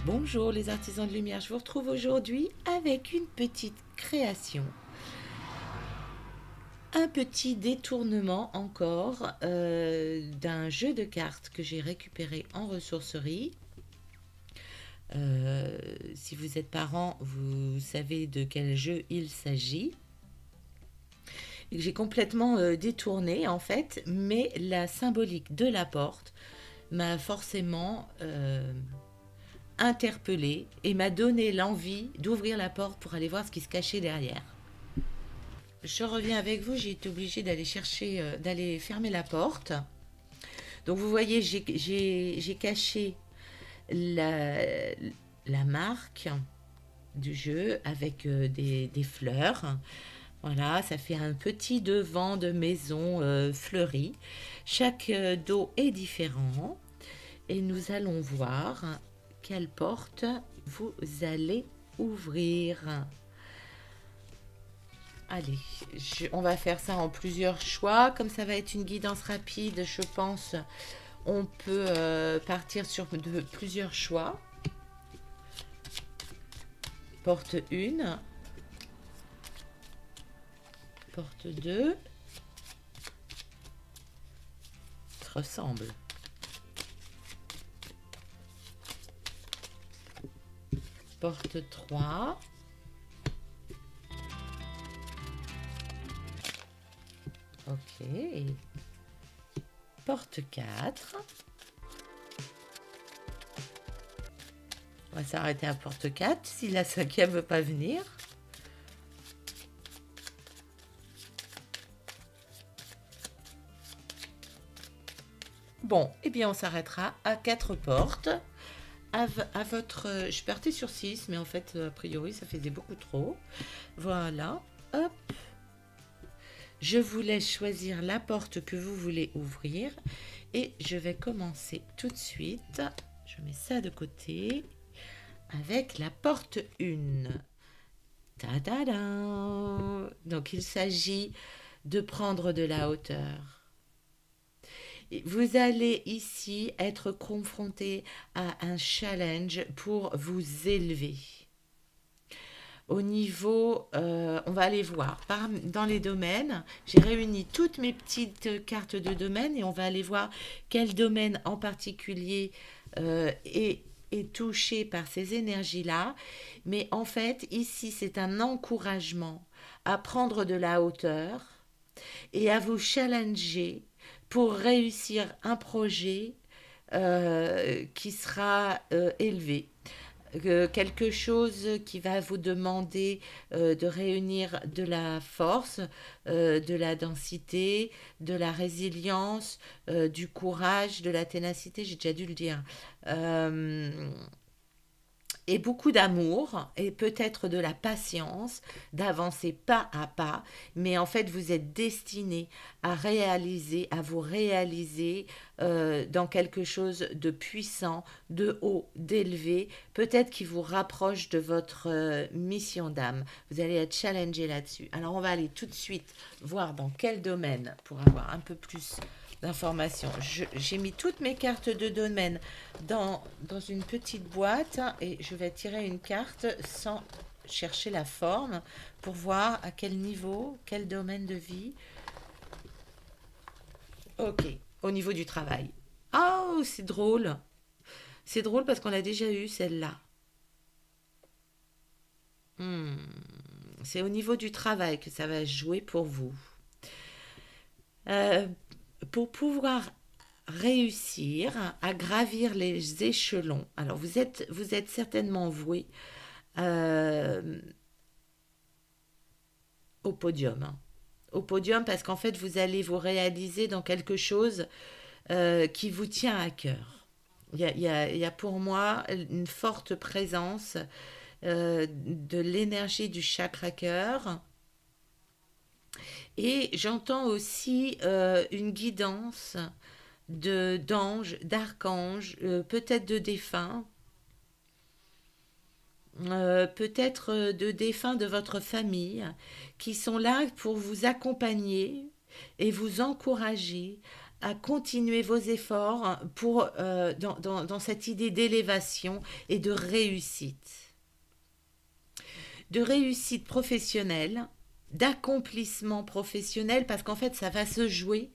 Bonjour les artisans de lumière, je vous retrouve aujourd'hui avec une petite création. Un petit détournement encore d'un jeu de cartes que j'ai récupéré en ressourcerie. Si vous êtes parent, vous savez de quel jeu il s'agit. Et que j'ai complètement détourné en fait, mais la symbolique de la porte m'a forcément interpellée et m'a donné l'envie d'ouvrir la porte pour aller voir ce qui se cachait derrière. Je reviens avec vous, j'ai été obligée d'aller chercher, d'aller fermer la porte. Donc vous voyez, j'ai caché la, la marque du jeu avec des fleurs. Voilà, ça fait un petit devant de maison fleurie. Chaque dos est différent. Et nous allons voir quelle porte vous allez ouvrir. Allez, on va faire ça en plusieurs choix. Comme ça va être une guidance rapide, je pense on peut partir sur plusieurs choix. Porte 1, porte 2, ça ressemble. Porte 3. Ok. Porte 4. On va s'arrêter à porte 4 si la cinquième ne veut pas venir. Bon, eh bien on s'arrêtera à 4 portes. À votre... je partais sur 6, mais en fait, a priori, ça faisait beaucoup trop. Voilà. Hop. Je vous laisse choisir la porte que vous voulez ouvrir. Et je vais commencer tout de suite. Je mets ça de côté. Avec la porte 1. Ta-da-da! Donc, il s'agit de prendre de la hauteur. Vous allez ici être confronté à un challenge pour vous élever. Au niveau, on va aller voir dans les domaines. J'ai réuni toutes mes petites cartes de domaines et on va aller voir quel domaine en particulier est touché par ces énergies-là. Mais en fait, ici, c'est un encouragement à prendre de la hauteur et à vous challenger pour réussir un projet qui sera élevé. Quelque chose qui va vous demander de réunir de la force, de la densité, de la résilience, du courage, de la ténacité, j'ai déjà dû le dire. Et beaucoup d'amour et peut-être de la patience, d'avancer pas à pas, mais en fait vous êtes destiné à réaliser, à vous réaliser dans quelque chose de puissant, de haut, d'élevé, peut-être qui vous rapproche de votre mission d'âme. Vous allez être challengé là-dessus. Alors on va aller tout de suite voir dans quel domaine pour avoir un peu plus d'informations. J'ai mis toutes mes cartes de domaine dans une petite boîte et je vais tirer une carte sans chercher la forme pour voir à quel niveau, quel domaine de vie. Ok, au niveau du travail. Oh, c'est drôle. C'est drôle parce qu'on l'a déjà eu celle-là. C'est au niveau du travail que ça va jouer pour vous. Euh, pour pouvoir réussir à gravir les échelons. Alors vous êtes certainement voué euh, au podium. Hein. Au podium parce qu'en fait vous allez vous réaliser dans quelque chose qui vous tient à cœur. Il y a pour moi une forte présence de l'énergie du chakra cœur. Et j'entends aussi une guidance d'anges, d'archanges, peut-être de défunts, peut-être de défunts de votre famille qui sont là pour vous accompagner et vous encourager à continuer vos efforts pour, dans cette idée d'élévation et de réussite professionnelle, d'accomplissement professionnel, parce qu'en fait, ça va se jouer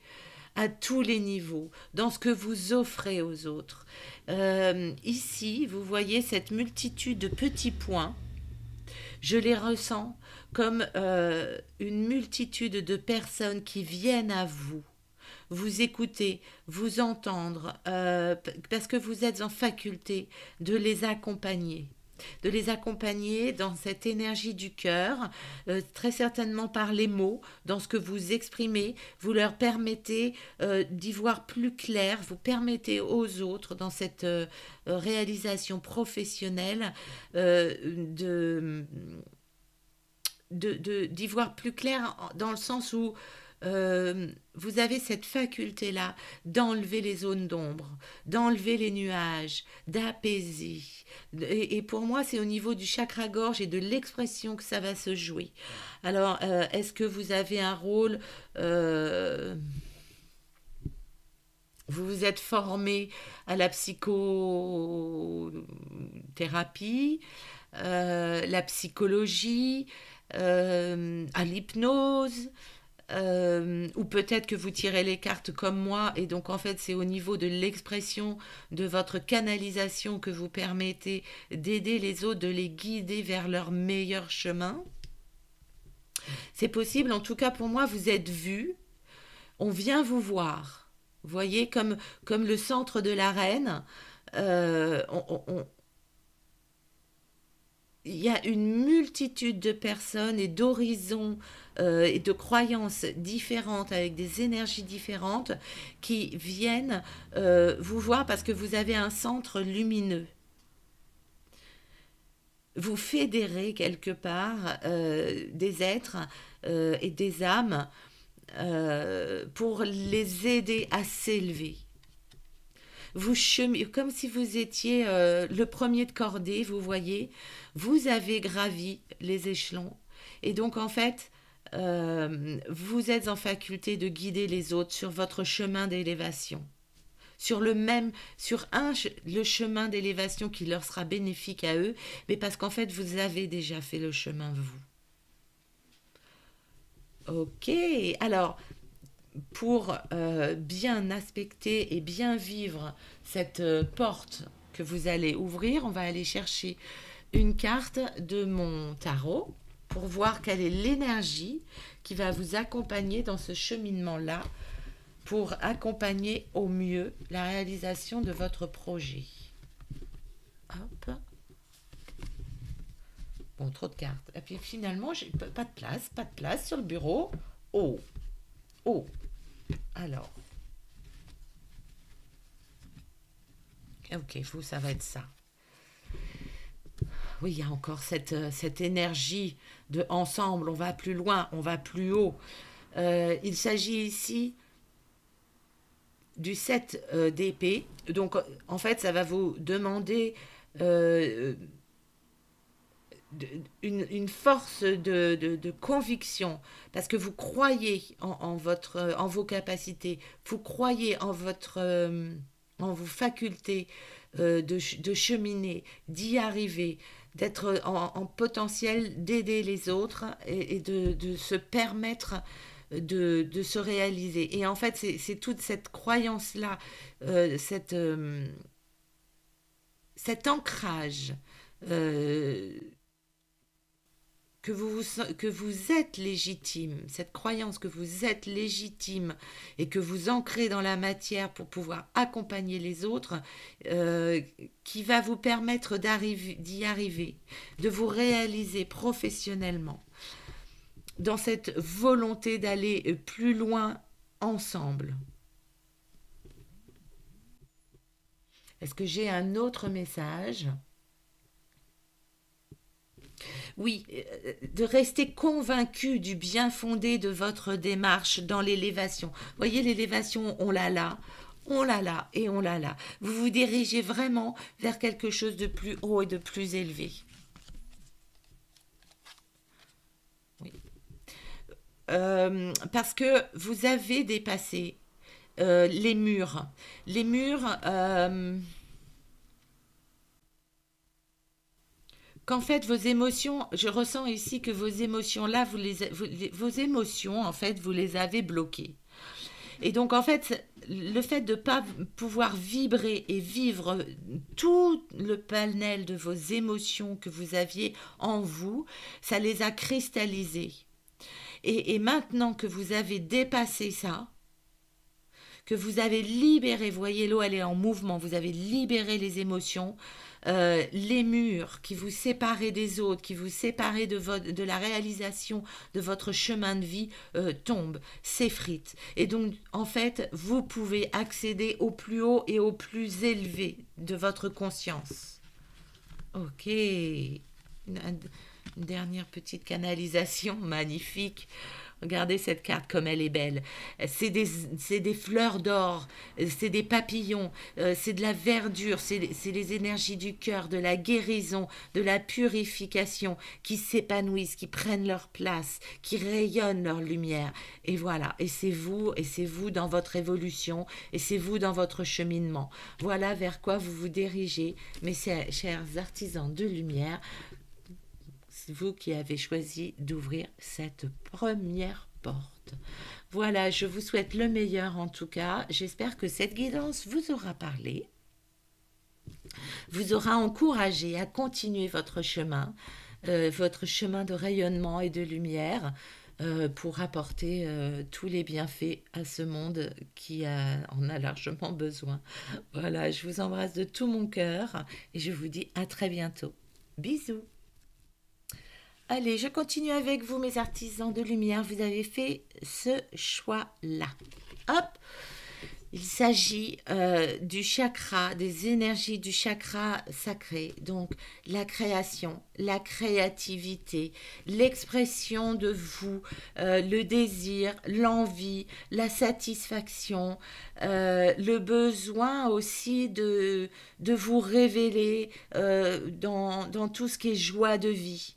à tous les niveaux, dans ce que vous offrez aux autres. Ici, vous voyez cette multitude de petits points. Je les ressens comme une multitude de personnes qui viennent à vous, vous écouter, vous entendre, parce que vous êtes en faculté de les accompagner. De les accompagner dans cette énergie du cœur, très certainement par les mots, dans ce que vous exprimez, vous leur permettez d'y voir plus clair, vous permettez aux autres, dans cette réalisation professionnelle, d'y voir plus clair dans le sens où vous avez cette faculté-là d'enlever les zones d'ombre, d'enlever les nuages, d'apaiser. Et pour moi, c'est au niveau du chakra-gorge et de l'expression que ça va se jouer. Alors, est-ce que vous avez un rôle vous vous êtes formé à la psychothérapie, la psychologie, à l'hypnose, ou peut-être que vous tirez les cartes comme moi et donc en fait c'est au niveau de l'expression de votre canalisation que vous permettez d'aider les autres, de les guider vers leur meilleur chemin. C'est possible, en tout cas pour moi, vous êtes vu, on vient vous voir. Vous voyez, comme le centre de l'arène, il y a une multitude de personnes et d'horizons et de croyances différentes, avec des énergies différentes, qui viennent vous voir parce que vous avez un centre lumineux. Vous fédérez quelque part des êtres et des âmes pour les aider à s'élever. Vous cheminez, comme si vous étiez le premier de cordée, vous voyez, vous avez gravi les échelons. Et donc, en fait, vous êtes en faculté de guider les autres sur votre chemin d'élévation. Le chemin d'élévation qui leur sera bénéfique à eux, mais parce qu'en fait, vous avez déjà fait le chemin, vous. Ok, alors, pour bien aspecter et bien vivre cette porte que vous allez ouvrir, on va aller chercher une carte de mon tarot pour voir quelle est l'énergie qui va vous accompagner dans ce cheminement-là pour accompagner au mieux la réalisation de votre projet. Hop. Bon, trop de cartes. Et puis finalement, j'ai pas de place sur le bureau. Oh, oh. Alors, ok, vous, ça va être ça. Oui, il y a encore cette énergie de ensemble, on va plus loin, on va plus haut. Il s'agit ici du 7 d'épée. Donc, en fait, ça va vous demander euh, une force de conviction, parce que vous croyez en vos capacités, vous croyez en vos facultés de cheminer, d'y arriver, d'être en potentiel d'aider les autres et de se permettre de se réaliser. Et en fait, c'est toute cette croyance-là, cet ancrage euh, que vous êtes légitime, cette croyance que vous êtes légitime et que vous ancrez dans la matière pour pouvoir accompagner les autres, qui va vous permettre d'y arriver, de vous réaliser professionnellement, dans cette volonté d'aller plus loin ensemble. Est-ce que j'ai un autre message ? Oui, de rester convaincu du bien fondé de votre démarche dans l'élévation. Voyez, l'élévation, on l'a là, on l'a là et on l'a là. Vous vous dirigez vraiment vers quelque chose de plus haut et de plus élevé. parce que vous avez dépassé les murs. Les murs, qu'en fait vos émotions, je ressens ici que vos émotions là, vos émotions en fait, vous les avez bloquées. Et donc, en fait, le fait de ne pas pouvoir vibrer et vivre tout le panel de vos émotions que vous aviez en vous, ça les a cristallisées. Et maintenant que vous avez dépassé ça, que vous avez libéré, voyez l'eau, elle est en mouvement, vous avez libéré les émotions, les murs qui vous séparaient des autres, qui vous séparaient de la réalisation de votre chemin de vie tombent, s'effritent. Et donc, en fait, vous pouvez accéder au plus haut et au plus élevé de votre conscience. Ok. Une dernière petite canalisation magnifique. Regardez cette carte comme elle est belle. C'est des fleurs d'or, c'est des papillons, c'est de la verdure, c'est les énergies du cœur, de la guérison, de la purification qui s'épanouissent, qui prennent leur place, qui rayonnent leur lumière. Et voilà, et c'est vous dans votre évolution, et c'est vous dans votre cheminement. Voilà vers quoi vous vous dirigez, mes chers artisans de lumière. C'est vous qui avez choisi d'ouvrir cette première porte. Voilà, je vous souhaite le meilleur en tout cas. J'espère que cette guidance vous aura parlé, vous aura encouragé à continuer votre chemin de rayonnement et de lumière pour apporter tous les bienfaits à ce monde qui en a largement besoin. Voilà, je vous embrasse de tout mon cœur et je vous dis à très bientôt. Bisous. Allez, je continue avec vous, mes artisans de lumière. Vous avez fait ce choix-là. Hop, il s'agit du chakra, des énergies du chakra sacré. Donc, la création, la créativité, l'expression de vous, le désir, l'envie, la satisfaction, le besoin aussi de vous révéler dans tout ce qui est joie de vie.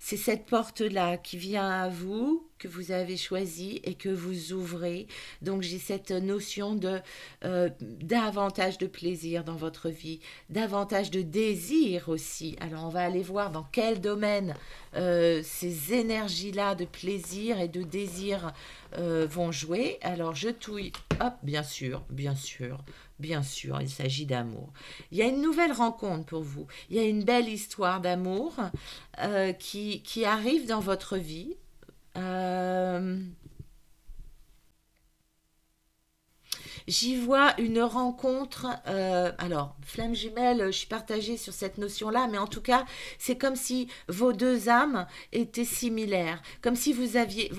C'est cette porte-là qui vient à vous, que vous avez choisie et que vous ouvrez. Donc j'ai cette notion de davantage de plaisir dans votre vie, davantage de désir aussi. Alors on va aller voir dans quel domaine ces énergies-là de plaisir et de désir vont jouer. Alors je touille, hop, bien sûr, bien sûr. Bien sûr, il s'agit d'amour. Il y a une nouvelle rencontre pour vous. Il y a une belle histoire d'amour qui arrive dans votre vie. Euh, J'y vois une rencontre. Alors, flamme jumelle, je suis partagée sur cette notion-là, mais en tout cas, c'est comme si vos deux âmes étaient similaires, comme si vous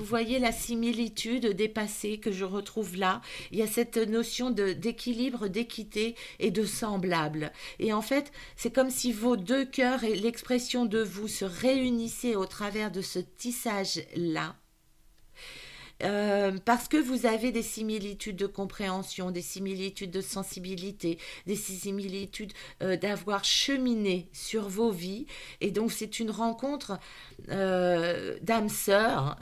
voyez la similitude des passés que je retrouve là. Il y a cette notion d'équilibre, d'équité et de semblable. Et en fait, c'est comme si vos deux cœurs et l'expression de vous se réunissaient au travers de ce tissage-là. Parce que vous avez des similitudes de compréhension, des similitudes de sensibilité, des similitudes d'avoir cheminé sur vos vies. Et donc c'est une rencontre d'âme sœur,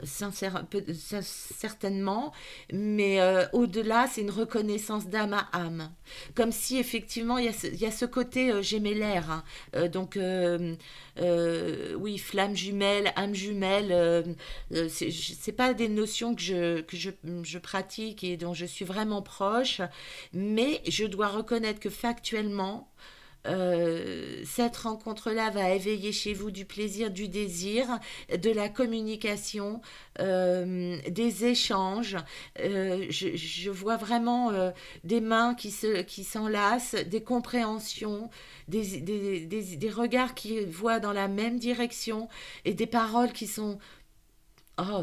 certainement, mais au-delà, c'est une reconnaissance d'âme à âme. Comme si effectivement, il y a ce côté gémellaire. Hein. Oui, flamme jumelle, âme jumelle, c'est pas des notions je pratique et dont je suis vraiment proche, mais je dois reconnaître que factuellement, cette rencontre-là va éveiller chez vous du plaisir, du désir, de la communication, des échanges. Je vois vraiment des mains qui s'enlacent, des compréhensions, des regards qui voient dans la même direction et des paroles qui sont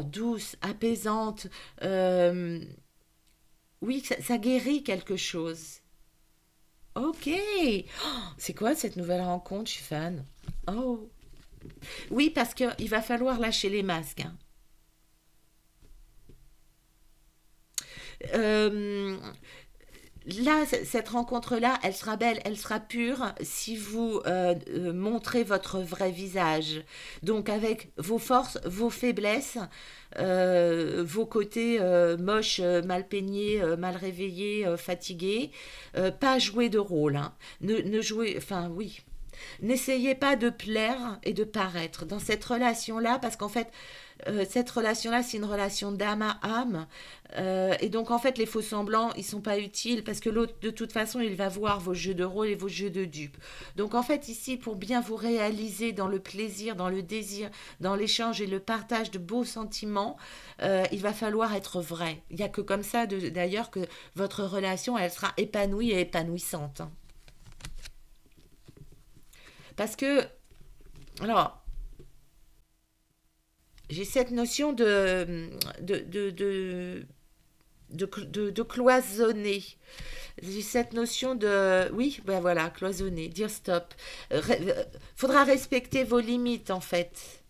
douces, apaisantes. Oui, ça guérit quelque chose. Ok. C'est quoi cette nouvelle rencontre? Je suis fan. Oh. Oui, parce qu'il va falloir lâcher les masques. Hein. Euh, là, cette rencontre-là, elle sera belle, elle sera pure si vous montrez votre vrai visage. Donc avec vos forces, vos faiblesses, vos côtés moches, mal peignés, mal réveillés, fatigués. Pas jouer de rôle. Hein. Ne jouez, enfin oui, n'essayez pas de plaire et de paraître dans cette relation-là, parce qu'en fait, cette relation-là, c'est une relation d'âme à âme. Et donc, en fait, les faux semblants, ils sont pas utiles parce que l'autre, de toute façon, il va voir vos jeux de rôle et vos jeux de dupes. Donc, en fait, ici, pour bien vous réaliser dans le plaisir, dans le désir, dans l'échange et le partage de beaux sentiments, il va falloir être vrai. Il n'y a que comme ça, d'ailleurs, que votre relation, elle sera épanouie et épanouissante. Hein. Parce que, alors, j'ai cette notion de cloisonner. J'ai cette notion de... Oui, ben voilà, cloisonner, dire stop. Faudra respecter vos limites, en fait.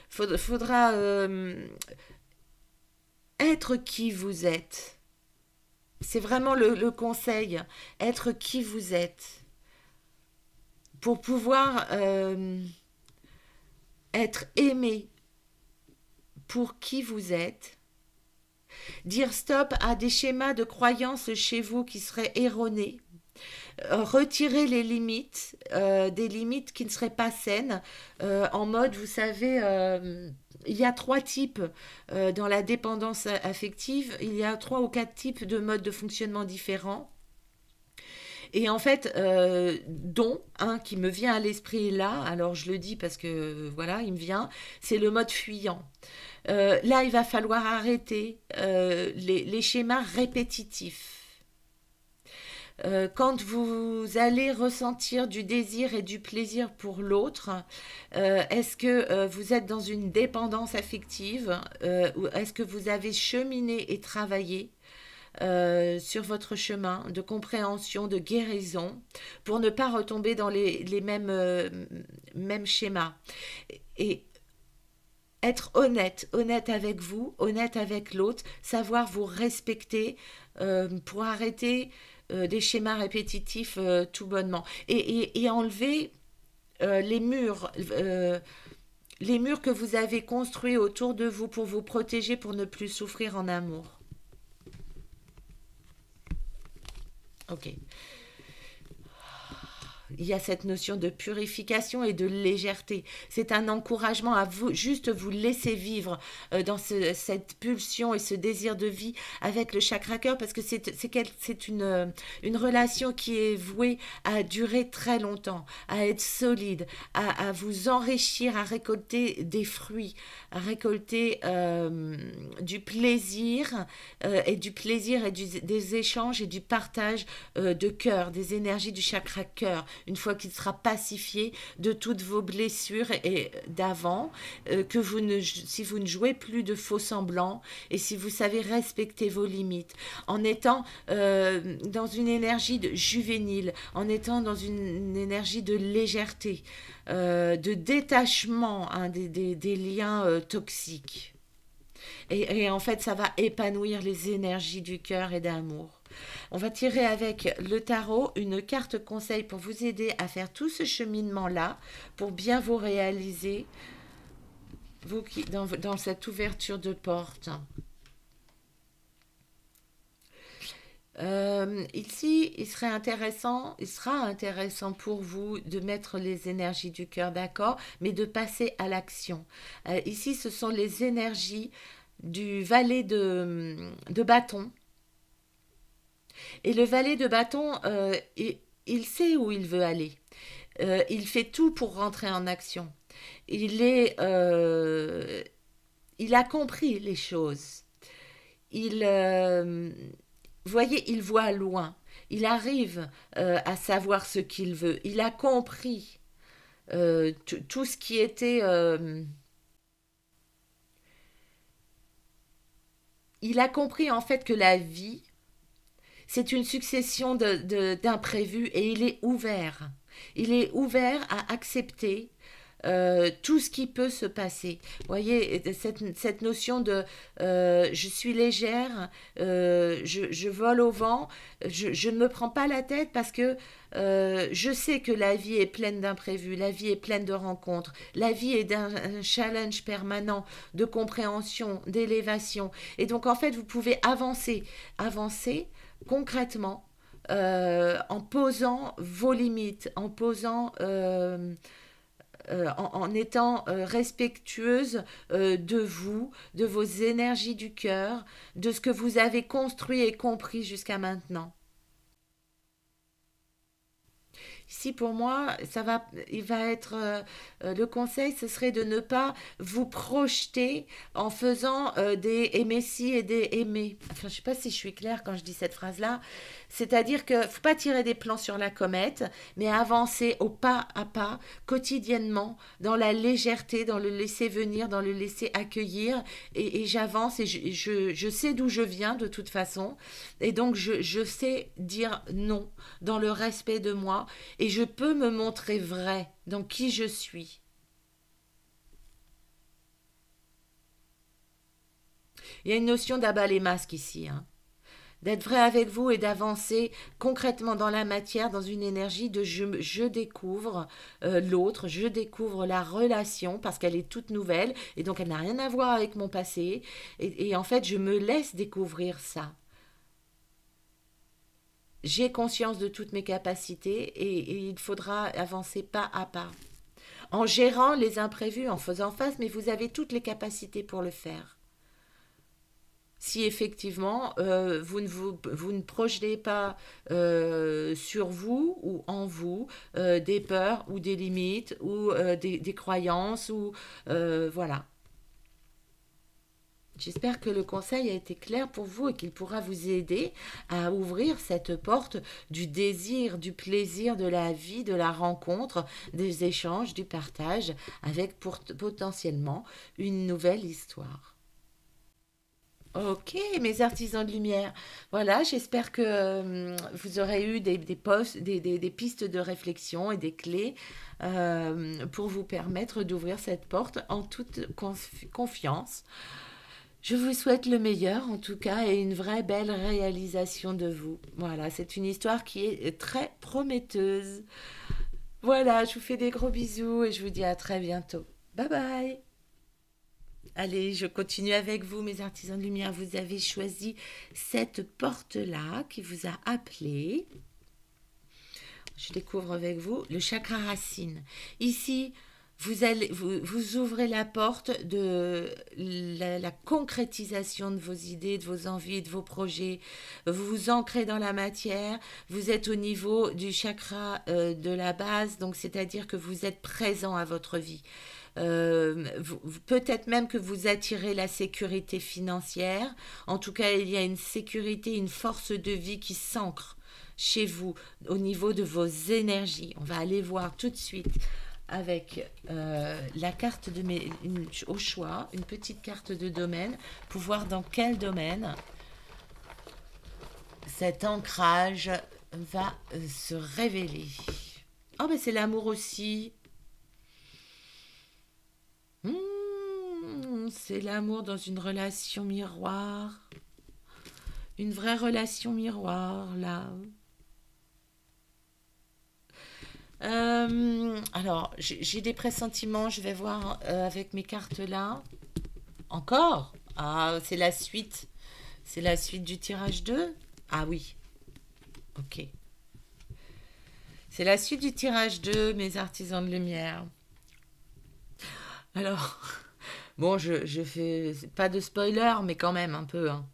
Faudra être qui vous êtes. C'est vraiment le conseil. Être qui vous êtes. Pour pouvoir être aimé pour qui vous êtes, dire stop à des schémas de croyances chez vous qui seraient erronés, retirer les limites, des limites qui ne seraient pas saines, en mode, vous savez, il y a trois types dans la dépendance affective, il y a trois ou quatre types de modes de fonctionnement différents. Et en fait, dont un qui me vient à l'esprit là, alors je le dis parce que voilà, il me vient, c'est le mode fuyant. Là, il va falloir arrêter les schémas répétitifs. Quand vous allez ressentir du désir et du plaisir pour l'autre, est-ce que vous êtes dans une dépendance affective ou est-ce que vous avez cheminé et travaillé sur votre chemin de compréhension, de guérison, pour ne pas retomber dans les mêmes schémas. Et être honnête, honnête avec vous, honnête avec l'autre, savoir vous respecter pour arrêter des schémas répétitifs tout bonnement. Et enlever les murs que vous avez construits autour de vous pour vous protéger, pour ne plus souffrir en amour. Ok. Il y a cette notion de purification et de légèreté. C'est un encouragement à vous, juste vous laisser vivre dans cette pulsion et ce désir de vie avec le chakra cœur, parce que c'est une relation qui est vouée à durer très longtemps, à être solide, à vous enrichir, à récolter des fruits, à récolter du plaisir des échanges et du partage de cœur, des énergies du chakra cœur, une fois qu'il sera pacifié de toutes vos blessures et d'avant, que si vous ne jouez plus de faux semblants et si vous savez respecter vos limites, en étant dans une énergie juvénile, en étant dans une énergie de légèreté, de détachement hein, des liens toxiques. Et en fait, ça va épanouir les énergies du cœur et d'amour. On va tirer avec le tarot une carte conseil pour vous aider à faire tout ce cheminement-là, pour bien vous réaliser, vous qui dans cette ouverture de porte. Ici, il sera intéressant pour vous de mettre les énergies du cœur, d'accord, mais de passer à l'action. Ici, ce sont les énergies du valet de bâton. Et le valet de bâton, il sait où il veut aller. Il fait tout pour rentrer en action. Il est, il a compris les choses. Il, vous voyez, il voit loin. Il arrive à savoir ce qu'il veut. Il a compris tout ce qui était. Il a compris en fait que la vie, c'est une succession d'imprévus et il est ouvert. Il est ouvert à accepter tout ce qui peut se passer. Vous voyez, cette notion de je suis légère, je vole au vent, je ne me prends pas la tête parce que je sais que la vie est pleine d'imprévus, la vie est pleine de rencontres, la vie est d'un challenge permanent de compréhension, d'élévation. Et donc en fait, vous pouvez avancer concrètement en posant vos limites, en posant en étant respectueuse de vous, de vos énergies du cœur, de ce que vous avez construit et compris jusqu'à maintenant. Ici, pour moi, il va être le conseil, ce serait de ne pas vous projeter en faisant des aimer ci et des aimer. Enfin, je ne sais pas si je suis claire quand je dis cette phrase-là. C'est-à-dire que faut pas tirer des plans sur la comète, mais avancer au pas à pas, quotidiennement, dans la légèreté, dans le laisser venir, dans le laisser accueillir. Et j'avance et je sais d'où je viens de toute façon. Et donc, je sais dire non dans le respect de moi et je peux me montrer vrai dans qui je suis. Il y a une notion d'abat les masques ici, hein. D'être vrai avec vous et d'avancer concrètement dans la matière, dans une énergie de je découvre l'autre, je découvre la relation parce qu'elle est toute nouvelle et donc elle n'a rien à voir avec mon passé et en fait je me laisse découvrir ça. J'ai conscience de toutes mes capacités et il faudra avancer pas à pas. En gérant les imprévus, en faisant face, mais vous avez toutes les capacités pour le faire. Si effectivement vous ne projetez pas sur vous ou en vous des peurs ou des limites ou des croyances ou voilà. J'espère que le conseil a été clair pour vous et qu'il pourra vous aider à ouvrir cette porte du désir, du plaisir de la vie, de la rencontre, des échanges, du partage, avec potentiellement une nouvelle histoire. Ok, mes artisans de lumière. Voilà, j'espère que vous aurez eu des pistes de réflexion et des clés pour vous permettre d'ouvrir cette porte en toute confiance. Je vous souhaite le meilleur en tout cas et une vraie belle réalisation de vous. Voilà, c'est une histoire qui est très prometteuse. Voilà, je vous fais des gros bisous et je vous dis à très bientôt. Bye bye. Allez, je continue avec vous, mes artisans de lumière. Vous avez choisi cette porte-là qui vous a appelé. Je découvre avec vous le chakra racine. Ici, vous ouvrez la porte de la concrétisation de vos idées, de vos envies, de vos projets. Vous vous ancrez dans la matière. Vous êtes au niveau du chakra de la base, donc c'est-à-dire que vous êtes présent à votre vie. Peut-être même que vous attirez la sécurité financière. En tout cas, il y a une sécurité, une force de vie qui s'ancre chez vous au niveau de vos énergies. On va aller voir tout de suite avec la carte au choix, une petite carte de domaine pour voir dans quel domaine cet ancrage va se révéler. Oh, ben c'est l'amour aussi. C'est l'amour dans une relation miroir. Une vraie relation miroir, là. Alors, j'ai des pressentiments, je vais voir avec mes cartes là. Encore? Ah, c'est la suite. C'est la suite du tirage 2. Ah oui, ok. C'est la suite du tirage 2, mes artisans de lumière. Alors, bon, je fais pas de spoiler, mais quand même un peu, hein.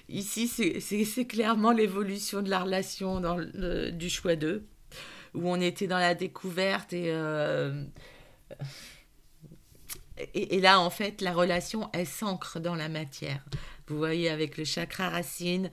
Ici, c'est clairement l'évolution de la relation du choix 2, où on était dans la découverte et là, en fait, la relation, elle s'ancre dans la matière. Vous voyez, avec le chakra racine,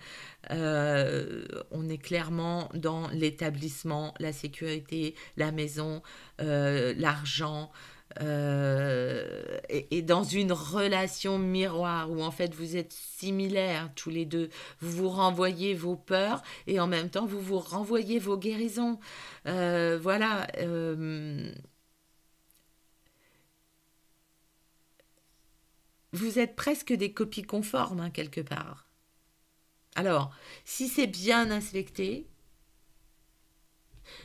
on est clairement dans l'établissement, la sécurité, la maison, l'argent, et dans une relation miroir où en fait vous êtes similaires tous les deux. Vous vous renvoyez vos peurs et en même temps vous vous renvoyez vos guérisons. Voilà. vous êtes presque des copies conformes, hein, quelque part. Alors, si c'est bien inspecté,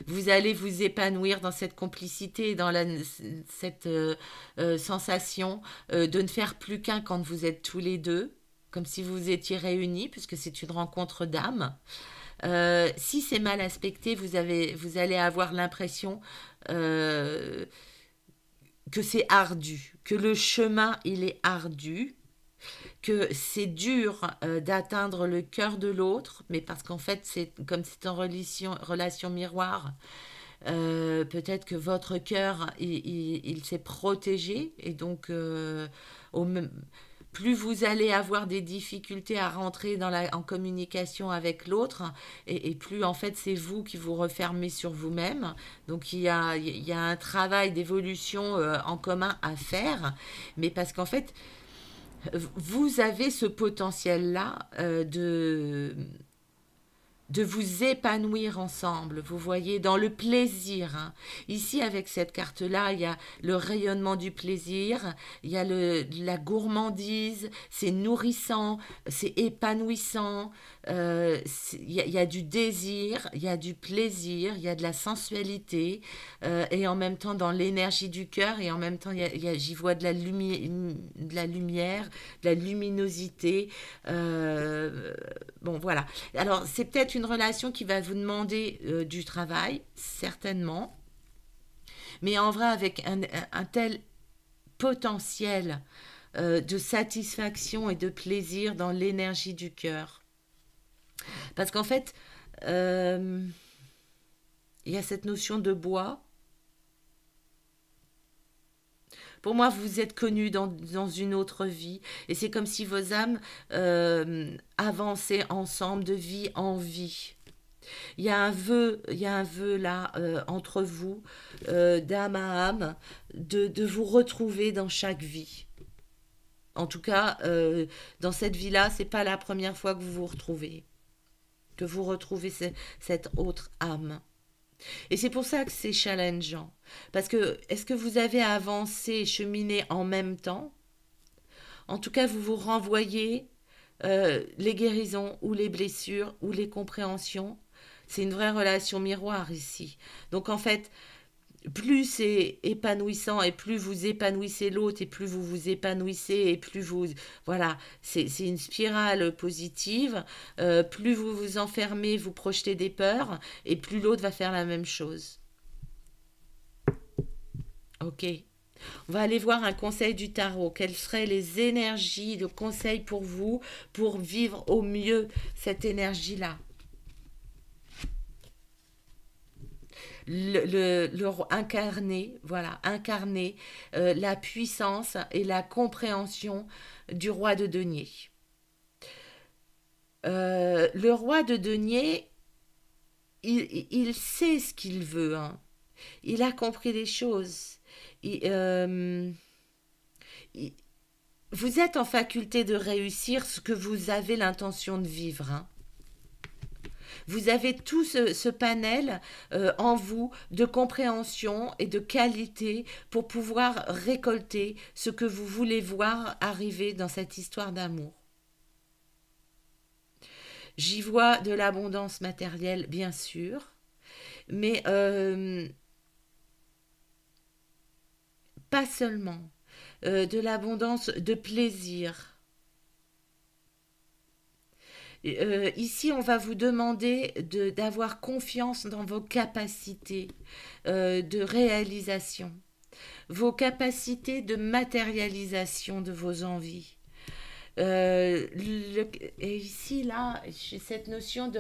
vous allez vous épanouir dans cette complicité, dans cette sensation de ne faire plus qu'un quand vous êtes tous les deux, comme si vous étiez réunis, puisque c'est une rencontre d'âmes. Si c'est mal aspecté, vous allez avoir l'impression euh, que c'est ardu, que le chemin, il est ardu, que c'est dur d'atteindre le cœur de l'autre, mais parce qu'en fait, c'est comme c'est en relation miroir, peut-être que votre cœur, il s'est protégé, et donc, au même- plus vous allez avoir des difficultés à rentrer en communication avec l'autre, et plus en fait c'est vous qui vous refermez sur vous-même. Donc il y a un travail d'évolution en commun à faire, mais parce qu'en fait, vous avez ce potentiel-là de vous épanouir ensemble, vous voyez, dans le plaisir, hein. Ici, avec cette carte-là, il y a le rayonnement du plaisir, il y a la gourmandise, c'est nourrissant, c'est épanouissant, il y a du désir, il y a du plaisir, il y a de la sensualité, et en même temps dans l'énergie du cœur, et en même temps, j'y vois de la lumière, de la luminosité. Bon, voilà. Alors, c'est peut-être une relation qui va vous demander du travail, certainement, mais en vrai, avec un tel potentiel de satisfaction et de plaisir dans l'énergie du cœur. Parce qu'en fait, euh, il y a cette notion de bois. Pour moi, vous êtes connus dans une autre vie, et c'est comme si vos âmes avançaient ensemble de vie en vie. Il y a un vœu là entre vous, d'âme à âme, de vous retrouver dans chaque vie. En tout cas, dans cette vie-là, c'est pas la première fois que vous retrouvez cette autre âme. Et c'est pour ça que c'est challengeant. Parce que est-ce que vous avez avancé, cheminé en même temps? En tout cas, vous vous renvoyez les guérisons ou les blessures ou les compréhensions. C'est une vraie relation miroir ici. Donc en fait, plus c'est épanouissant et plus vous épanouissez l'autre et plus vous vous épanouissez et plus vous... Voilà, c'est une spirale positive. Plus vous vous enfermez, vous projetez des peurs et plus l'autre va faire la même chose. Ok. On va aller voir un conseil du tarot. Quelles seraient les énergies de conseil pour vous pour vivre au mieux cette énergie-là? Incarner, voilà, incarner la puissance et la compréhension du roi de denier. Le roi de denier, il sait ce qu'il veut, hein. Il a compris les choses. Il, il- vous êtes en faculté de réussir ce que vous avez l'intention de vivre, hein. Vous avez tout ce panel en vous de compréhension et de qualité pour pouvoir récolter ce que vous voulez voir arriver dans cette histoire d'amour. J'y vois de l'abondance matérielle, bien sûr, mais pas seulement. De l'abondance de plaisir. Ici, on va vous demander d'avoir confiance dans vos capacités de réalisation, vos capacités de matérialisation de vos envies. Et ici, là, j'ai cette notion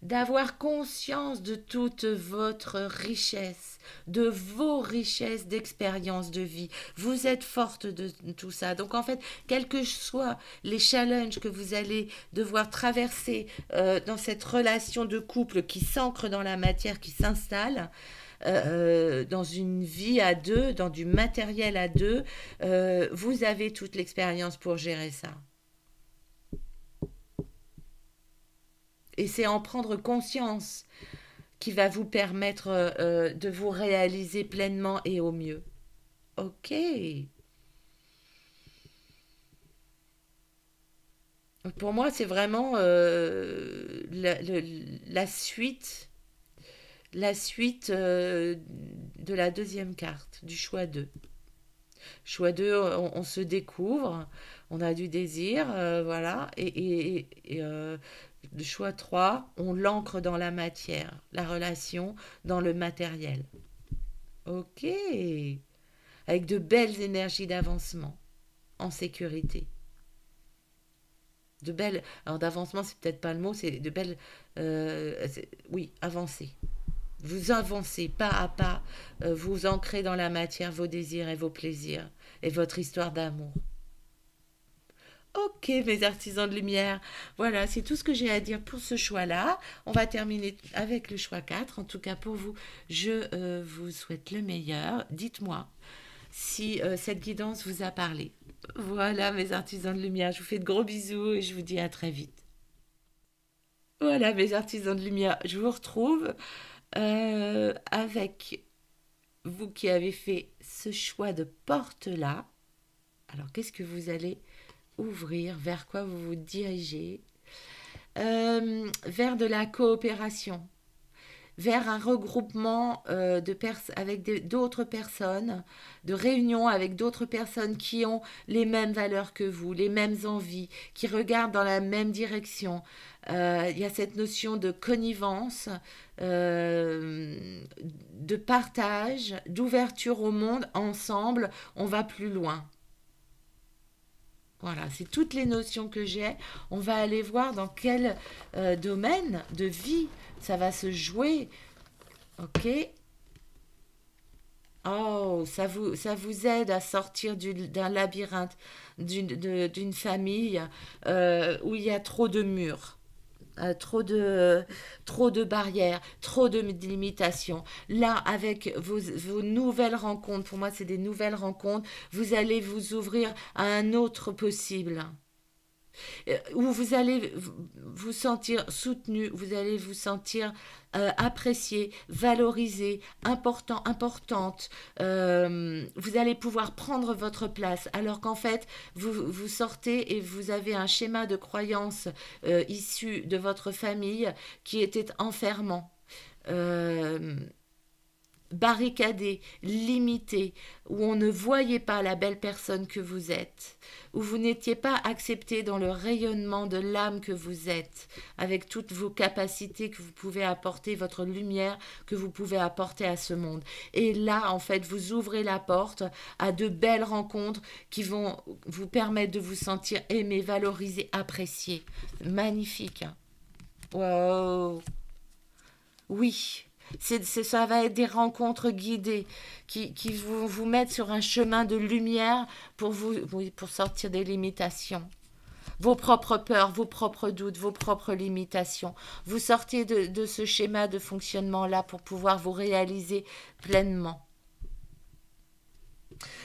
d'avoir conscience de toute votre richesse, de vos richesses d'expérience de vie. Vous êtes forte de tout ça. Donc en fait, quels que soient les challenges que vous allez devoir traverser dans cette relation de couple qui s'ancre dans la matière, qui s'installe, dans une vie à deux, dans du matériel à deux, vous avez toute l'expérience pour gérer ça. Et c'est en prendre conscience qui va vous permettre de vous réaliser pleinement et au mieux. Ok. Pour moi, c'est vraiment la suite, la suite de la deuxième carte, du choix 2. Choix 2, on se découvre, on a du désir, voilà. Le choix 3, on l'ancre dans la matière, la relation dans le matériel. Ok. Avec de belles énergies d'avancement, en sécurité. De belles. Alors d'avancement, c'est peut-être pas le mot, c'est de belles. Oui, avancer. Vous avancez pas à pas, vous ancrez dans la matière vos désirs et vos plaisirs et votre histoire d'amour. Ok, mes artisans de lumière, voilà, c'est tout ce que j'ai à dire pour ce choix-là. On va terminer avec le choix 4. En tout cas, pour vous, je vous souhaite le meilleur. Dites-moi si cette guidance vous a parlé. Voilà, mes artisans de lumière, je vous fais de gros bisous et je vous dis à très vite. Voilà, mes artisans de lumière, je vous retrouve avec vous qui avez fait ce choix de porte-là. Alors, qu'est-ce que vous allez ouvrir? Vers quoi vous vous dirigez? Vers de la coopération, vers un regroupement avec d'autres personnes, de réunions avec d'autres personnes qui ont les mêmes valeurs que vous, les mêmes envies, qui regardent dans la même direction. Il y a cette notion de connivence, de partage, d'ouverture au monde. Ensemble, on va plus loin. Voilà, c'est toutes les notions que j'ai. On va aller voir dans quel domaine de vie ça va se jouer. Ok. Oh, ça vous aide à sortir d'un labyrinthe, d'une famille où il y a trop de murs. Trop de barrières, trop de limitations. Là, avec vos nouvelles rencontres, pour moi, c'est des nouvelles rencontres, vous allez vous ouvrir à un autre possible où vous allez vous sentir soutenu, vous allez vous sentir apprécié, valorisé, important, importante. Vous allez pouvoir prendre votre place, alors qu'en fait, vous sortez et vous avez un schéma de croyance issu de votre famille qui était enfermant. Euh, Barricadé, limité, où on ne voyait pas la belle personne que vous êtes, où vous n'étiez pas accepté dans le rayonnement de l'âme que vous êtes, avec toutes vos capacités que vous pouvez apporter, votre lumière que vous pouvez apporter à ce monde. Et là, en fait, vous ouvrez la porte à de belles rencontres qui vont vous permettre de vous sentir aimé, valorisé, apprécié. Magnifique. Hein. Wow. Oui, ça va être des rencontres guidées qui vous mettent sur un chemin de lumière pour oui, pour sortir des limitations. Vos propres peurs, vos propres doutes, vos propres limitations. Vous sortez de ce schéma de fonctionnement-là pour pouvoir vous réaliser pleinement.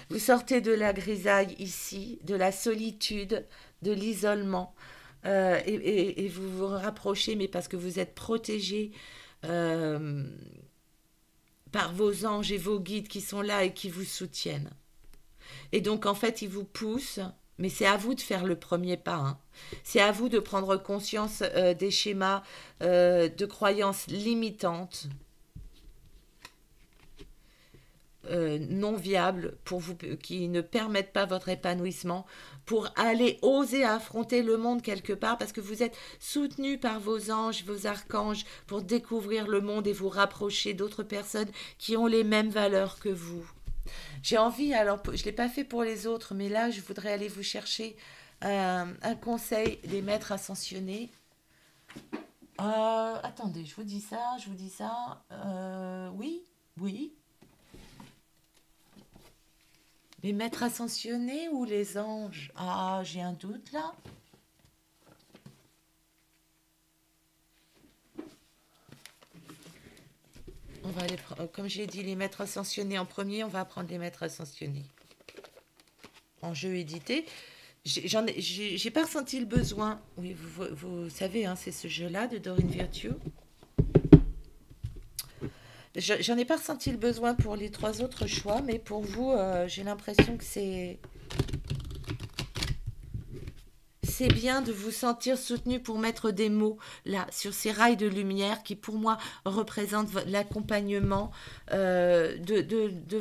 Vous sortez de la grisaille ici, de la solitude, de l'isolement. Et vous vous rapprochez, mais parce que vous êtes protégé euh, par vos anges et vos guides qui sont là et qui vous soutiennent. Et donc, en fait, ils vous poussent, mais c'est à vous de faire le premier pas. Hein. C'est à vous de prendre conscience des schémas de croyances limitantes, non viables, pour vous, qui ne permettent pas votre épanouissement, pour aller oser affronter le monde quelque part, parce que vous êtes soutenu par vos anges, vos archanges, pour découvrir le monde et vous rapprocher d'autres personnes qui ont les mêmes valeurs que vous. J'ai envie, alors je ne l'ai pas fait pour les autres, mais là, je voudrais aller vous chercher un conseil des maîtres ascensionnés. Attendez, je vous dis ça. Oui, oui. Les maîtres ascensionnés ou les anges? Ah, j'ai un doute là. On va aller, comme j'ai dit, les maîtres ascensionnés en premier, on va prendre les maîtres ascensionnés. En jeu édité. J'ai pas ressenti le besoin. Oui, vous savez, hein, c'est ce jeu-là de Dorine Virtue. J'en ai pas ressenti le besoin pour les trois autres choix, mais pour vous, j'ai l'impression que c'est bien de vous sentir soutenu pour mettre des mots là sur ces rails de lumière qui pour moi représentent l'accompagnement de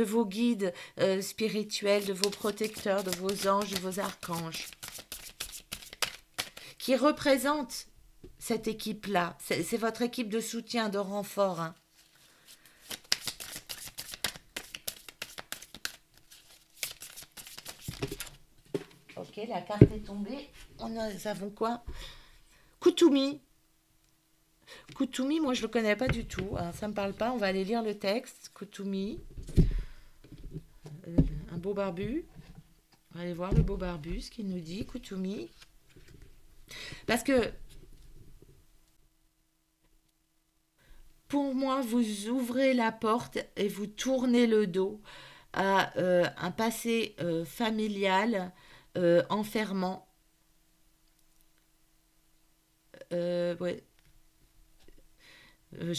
vos guides spirituels, de vos protecteurs, de vos anges, de vos archanges, qui représentent cette équipe-là. C'est votre équipe de soutien, de renfort. Hein. Ok, la carte est tombée. Nous avons quoi? Kutumi. Kutumi, moi je le connais pas du tout. Hein, ça me parle pas. On va aller lire le texte. Kutumi. Un beau barbu. On va aller voir le beau barbu, ce qu'il nous dit. Kutumi. Parce que pour moi, vous ouvrez la porte et vous tournez le dos à un passé familial enfermant. Ouais.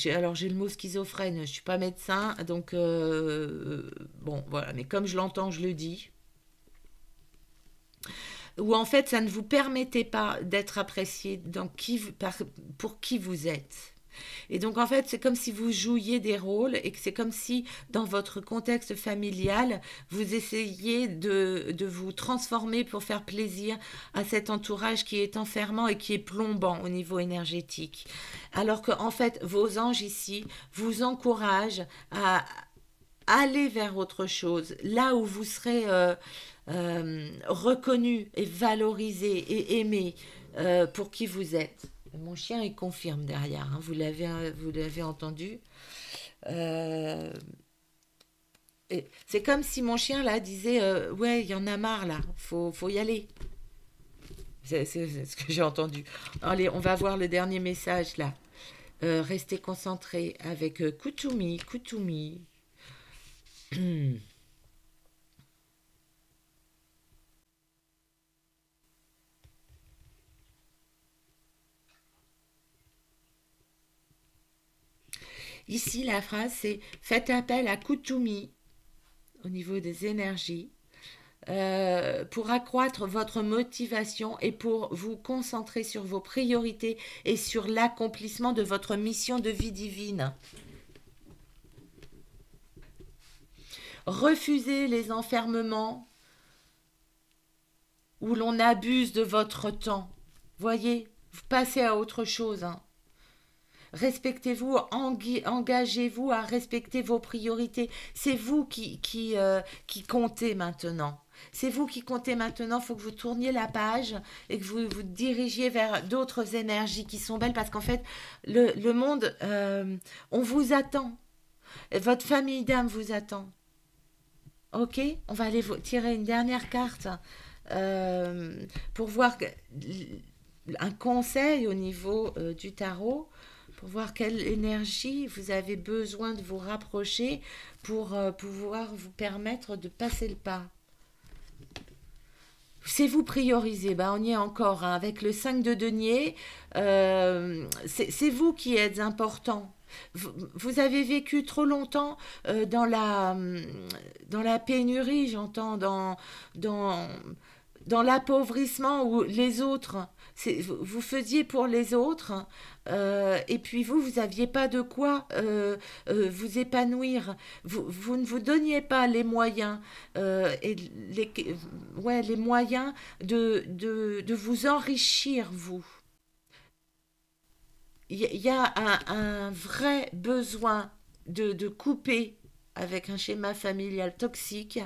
Alors j'ai le mot schizophrène, je suis pas médecin, donc bon voilà, mais comme je l'entends, je le dis. Où en fait, ça ne vous permettait pas d'être apprécié pour qui vous êtes. Et donc, en fait, c'est comme si vous jouiez des rôles et que c'est comme si, dans votre contexte familial, vous essayiez de vous transformer pour faire plaisir à cet entourage qui est enfermant et qui est plombant au niveau énergétique. Alors que, en fait, vos anges ici vous encouragent à aller vers autre chose, là où vous serez reconnu et valorisé et aimé pour qui vous êtes. Mon chien, il confirme derrière, hein, vous l'avez entendu. Euh, c'est comme si mon chien, là, disait ouais, il y en a marre, là, faut y aller. C'est ce que j'ai entendu. Allez, on va voir le dernier message, là. Restez concentrés avec Kutumi, Kutumi. Ici, la phrase, c'est faites appel à Kutumi au niveau des énergies pour accroître votre motivation et pour vous concentrer sur vos priorités et sur l'accomplissement de votre mission de vie divine. Refusez les enfermements où l'on abuse de votre temps. Voyez, vous passez à autre chose. Hein. Respectez-vous, engagez-vous à respecter vos priorités. C'est vous qui comptez maintenant. C'est vous qui comptez maintenant. Il faut que vous tourniez la page et que vous vous dirigiez vers d'autres énergies qui sont belles parce qu'en fait, le monde, on vous attend. Votre famille d'âme vous attend. Ok, on va aller tirer une dernière carte pour voir un conseil au niveau du tarot, pour voir quelle énergie vous avez besoin de vous rapprocher pour pouvoir vous permettre de passer le pas. C'est vous prioriser, ben on y est encore, hein, avec le 5 de denier, c'est vous qui êtes important. Vous avez vécu trop longtemps dans la pénurie, j'entends, dans, dans l'appauvrissement où les autres, vous faisiez pour les autres, et puis vous n'aviez pas de quoi vous épanouir. Vous ne vous donniez pas les moyens, et ouais, les moyens de vous enrichir, vous. Il y a un vrai besoin de couper avec un schéma familial toxique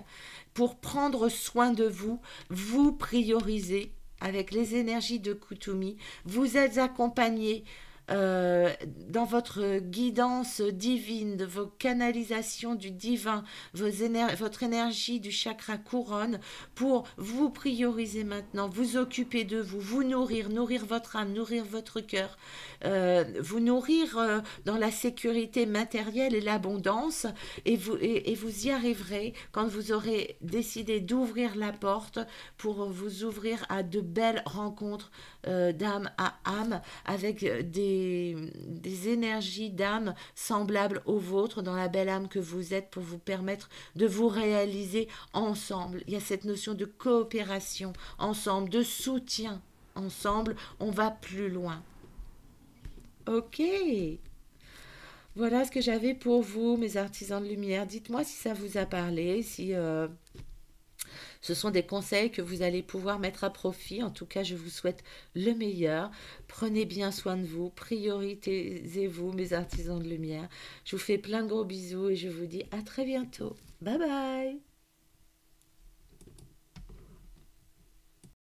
pour prendre soin de vous, vous prioriser avec les énergies de Kutumi. Vous êtes accompagné dans votre guidance divine, de vos canalisations du divin, votre énergie du chakra couronne pour vous prioriser maintenant, vous occuper de vous, vous nourrir, nourrir votre âme, nourrir votre cœur, vous nourrir dans la sécurité matérielle et l'abondance et vous y arriverez quand vous aurez décidé d'ouvrir la porte pour vous ouvrir à de belles rencontres d'âme à âme avec des énergies d'âme semblables aux vôtres dans la belle âme que vous êtes pour vous permettre de vous réaliser ensemble. Il y a cette notion de coopération ensemble, de soutien ensemble. On va plus loin. Ok, voilà ce que j'avais pour vous, mes artisans de lumière. Dites-moi si ça vous a parlé, si ce sont des conseils que vous allez pouvoir mettre à profit. En tout cas, je vous souhaite le meilleur. Prenez bien soin de vous, priorisez-vous, mes artisans de lumière. Je vous fais plein de gros bisous et je vous dis à très bientôt. Bye bye.